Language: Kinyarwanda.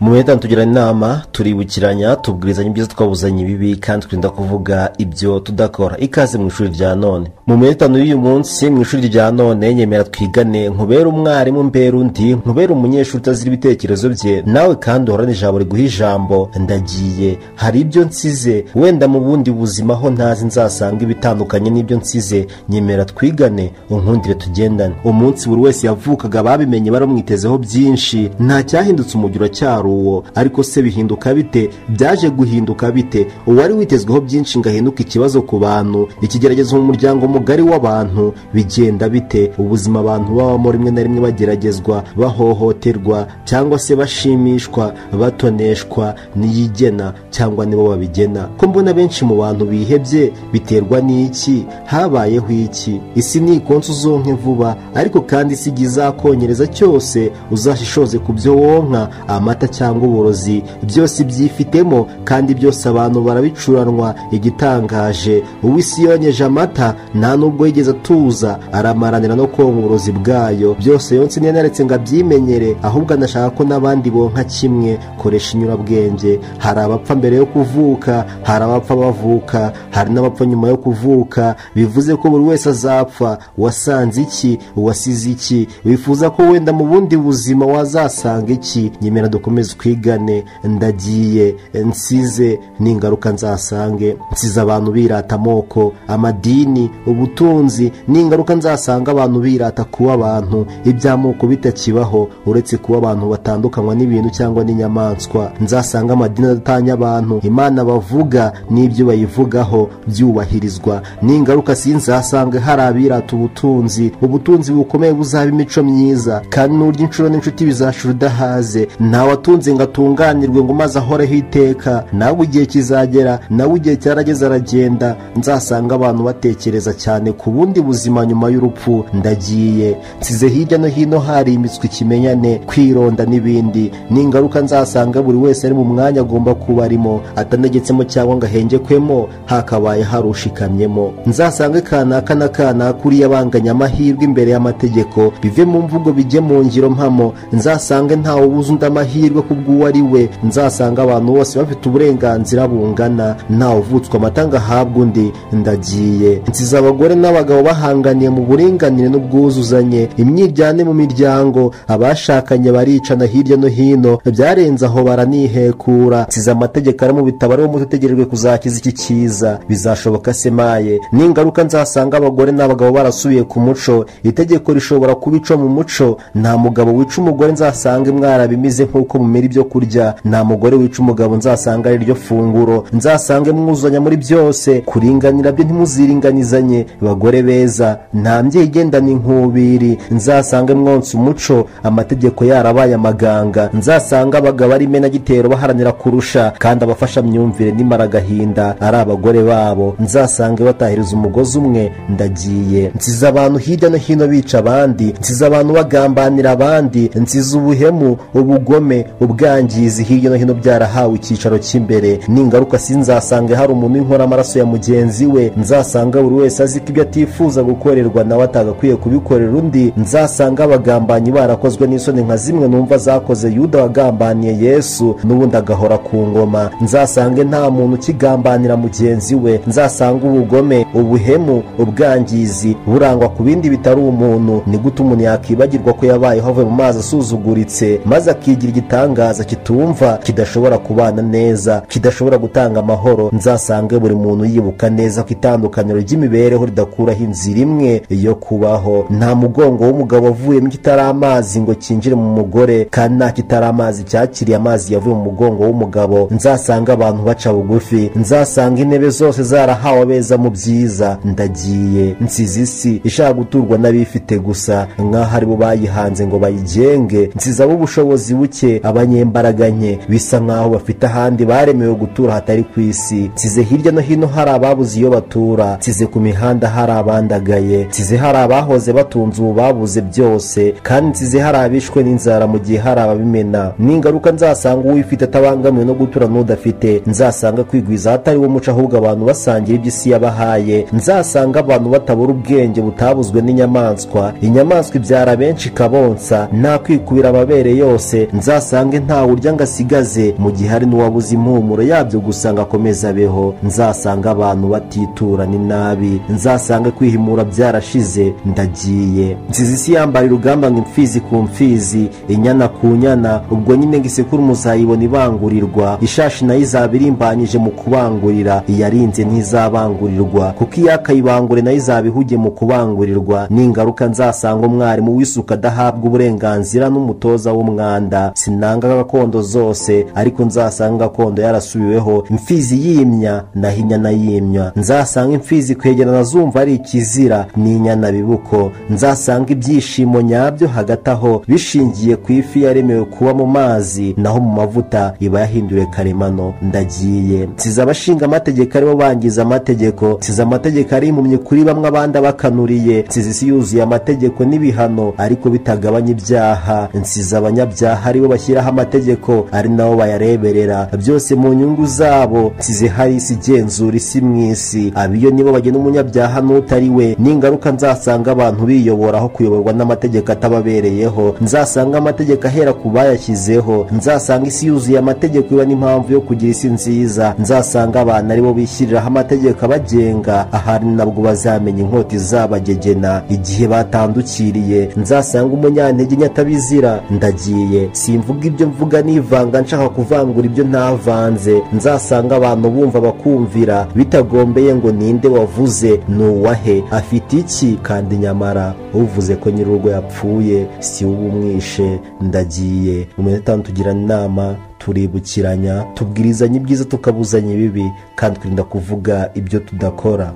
mu mweta tugirana inama turibukiranya tubwirizanya ibyiza twabuzanye ibibi kandi twirinda kuvuga ibyo tudakora. Ikaze mu ishuri rya none. Mu mweta y'uyu munsi mu ishuri rya none nyemera twigane nkubera umwarimu mbera undi nkubera umunyeshuri utazira ibitekerezo bye nawe kandi uhorana ijambo riguha ijambo. Ndagiye hari ibyo nsize wenda mu bundi buzima ho ntazi nzasanga ibitandukanye n'ibyo nsize. Nyemera twigane unkundire tugendane. Umunsi buri wese yavukaga babimenye baramwitezeho byinshi, nta cyahindutse umujura cyaruwo. Ariko se bihinduka bite? Byaje guhinduka bite? Uwari witezweho byinshi ngahinduka ikibazo ku bantu. Ikigeragezo mu muryango mugari w'abantu bigenda bite? Ubuzima abantu babamo rimwe na rimwe bageragezwa, bahohoterwa cyangwa se bashimishwa, batoneshwa n'iyigena cyangwa nibo babigena. Ko mbona benshi mu bantu bihebye biterwa n'iki? Habayeho iki? Isi ni ikonsa uzonke vuba, ariko kandi isi izakonyereza cyose uzashishoze ku byo wonka. Amata cyangwa uburozi byose byifitemo kandi byose abantu barabicuranwa. Igitangaje uw'isi yonyeje amata nta nubwo yigeze atuza, aramaranira no konka uburozi bwayo. Byose yonse ntiyanaretse ngo abyimenyere, ahubwo anashaka ko n'abandi bonka kimwe. Koresha inyurabwenge. Hari abapfa mbere yo kuvuka, hari abapfa bavuka, hari n'abapfa nyuma yo kuvuka. Bivuze ko buri wese azapfa. Wasanze iki? Wasize iki? Wifuza ko wenda mu bundi buzima wazasanga iki? Nyemera dukomeze twigane. Ndagiye nsize n'ingaruka nzasange. Nsize abantu birata amoko, amadini, ubutunzi n'ingaruka nzasanga abantu birata kuba abantu. Iby'amoko bitakibaho uretse kuba abantu batandukanywa n'ibintu cyangwa n'inyamaswa. Nzasanga amadini adatanya abantu, Imana bavuga n'ibyo bayivugaho byubahirizwa. N'ingaruka sinzasanga hari abirata ubutunzi. Ubutunzi bukomeye buzaba imico myiza, kandi n'urya inshuro n'inshuti bizashira udahaze. Nta watunze ngo atunganirwe ngo maze ahoreho iteka. Nawe igihe kizagera, nawe igihe cyarageze aragenda. Nzasanga abantu batekereza cyane ku bundi buzima nyuma y'urupfu. Ndagiye nsize hirya no hino hari imitswe, ikimenyane, kwironda n'ibindi. N'ingaruka nzasanga buri wese ari mu mwanya agomba kuba arimo, atanegetsemo cyangwa ngo ahengekwemo hakabaye harushikamyemo. Nzasanga kanaka na kanaka uriya banganya amahirwe imbere y'amategeko, bive mu mvugo bijye mu ngiro mpamo. Nzasanga ntawe ubuza undi amahirwe kubw'uwo ari we. Nzasanga abantu bose bafite uburenganzira bungana, ntawe uvutswa amata ngo ahabwe undi. Ndagiye nsize abagore n'abagabo bahanganiye mu buringanire n'ubwuzuzanye. Imyiryane mu miryango, abashakanye baricana hirya no hino, byarenze aho baranihekura. Nsize amategeko ari mu bitabo ariwo muti utegerejwe kuzakiza iki kiza. Bizashoboka se maye? N'ingaruka nzasanga abagore n'abagabo barasubiye ku muco. Itegeko rishobora kuba ico mu muco. Nta mugabo wica umugore nzasanga mwarabimize nk'uko mumera ibyo kurya. Nta mugore wica umugabo nzasanga ari ryo funguro. Nzasange mwuzuzanya muri byose. Kuringanira byo ntimuziringanizanye. Bagore beza, nta mbyeyi igendana inkubiri. Nzasange mwonsa umuco, amategeko yarabaye amaganga. Nzasanga abagabo ari mena gitero baharanira kurusha, kandi abafasha myumvire n'imara gahinda ari abagore babo. Nzasange batahiriza umugozi umwe. Ndagiye nsize abantu hirya no hino bica abandi. Nsize abantu bagambanira abandi. Nsize ubuhemu, ubugome, ubwangizi hirya no hino byarahawe icyicaro cy'imbere. N'ingaruka sinzasanga hari umuntu w'inkora amaraso ya mugenzi we. Nzasanga buri wese azi ko ibyo atifuza gukorerwa nawe atagakwiye kubikorera undi. Nzasanga abagambanyi barakozwe n'isoni nka zimwe numva zakoze Yuda wagambaniye Yesu n'ubundi agahora ku ngoma. Nzasange nta muntu ukigambanira mugenzi we. Nzasanga ubugome, ubuhemu, ubwangizi burangwa ku bindi bitari umuntu. Ni gute umuntu yakibagirwa ko yabayeho avuye mu mazi asuzuguritse maze akigira igitangaza kitumva, kidashobora kubana neza, kidashobora gutanga amahoro? Nzasange buri muntu yibuka neza ko itandukaniro ry'imibereho ridakuraho inzira imwe yo kubaho. Nta mugongo w'umugabo wavuyemo kitari amazi ngo kinjire mu mugore, kandi nta kitari amazi cyakiriye amazi yavuye mu mugongo w'umugabo. Nzasanga abantu baca bugufi. Nzasanga intebe zose zarahawe abeza mu byiza. Ndagiye nsize isi ishaka guturwa n'abifite gusa, nk'aho ari bo bayihanze ngo bayigenge. Nsize ab'ubushobozi buke, abanyembaraga nke, bisa nk'aho bafite ahandi baremewe gutura hatari ku isi. Nsize hirya no hino hari ababuze iyo batura. Nsize ku mihanda hari abandagaye. Nsize hari abahoze batunze ubu babuze byose, kandi nsize hari abishwe n'inzara mu gihe hari ababimena. N'ingaruka nzasanga uwifite atabangamiwe no gutura n'udafite. Nzasanga kwigwiza hatari wo muco, ahubwo abantu basangira iby'isi yabahaye. Nzasanga abantu batabura ubwenge butabuzwe n'inyamaswa. Inyamaswa ibyara benshi ikabonsa, nta kwikubira amabere yose. Nzasanga nzasange ntawe urya ngo asigaze mu gihe hari n'uwabuze impumuro yabyo gusa ngo akomeze abeho, nzasanga abantu batiturana inabi, nzasange kwihimura byarashize ndagiye. Nsize isi yambara urugamba ngo imfizi ku mfizi, inyana ku nyana, ubwo nyine ngo isekuru muzayibona ibangurirwa, ishashi nayo izaba irimbanyije mu kubangurira, iyarinze ntizabangurirwa kuko iyakayibangure nayo izaba ihuge mu kubangurirwa. N'ingaruka nzasanga umwarimu w'isuka adahabwa uburenganzira n'umutoza w'umwanda. Sinanga gakondo zose ariko nzasanga gakondo yarasubiweho, imfizi yimya naho inyana yimya. nzasanga imfizi kwegerana zumva ari ikizira n'inyana bibuko. nzasanga ibyishimo nyabyo hagati aho bishingiye ku ifi yaremewe kuba mu mazi, naho mu mavuta iba yahinduriwe karemano. Ndagiye. Nsize abashinga amategeko aribo bangiza amategeko, nsize amategeko ari impumyi kuri bamwe abandi abakanuriye, nsize isi yuzuye amategeko n'ibihano ariko bitagabanya ibyaha. Nsize abanyabyaha aribo bashyiraho amategeko ari nabo bayareberera, byose mu nyungu zabo. nsize hari isi igenzura isi mu isi, abiyo nibo bagena umunyabyaha n'utari we. n'ingaruka nzasanga abantu biyoboraho kuyoborwa n'amategeko atababereyeho. nzasanga amategeko ahera ku bayashyizeho. nzasanga isi yuzuye amategeko iba n'impamvu yo kugira isi nziza. nzasanga abantu aribo bishyiriraho amategeko abagenga, ahari nabwo bazamenya inkota izabagegena igihe batandukiriye. nzasanga umunyantege nke atabizira. Ndagiye. simvuga ibyo mvuga nivanga nshaka kuvangura ibyo ntavanze. nzasanga abantu bumva bakumvira bitagombeye ngo ninde wavuze n'uwahe afite iki, kandi nyamara uvuze ko nyir'urugo yapfuye si uba umwishe. Ndagiye. mu minota itanu tugirana inama, turibukiranya, tubwirizanya ibyiza tukabuzanya ibibi, kandi twirinda kuvuga ibyo tudakora.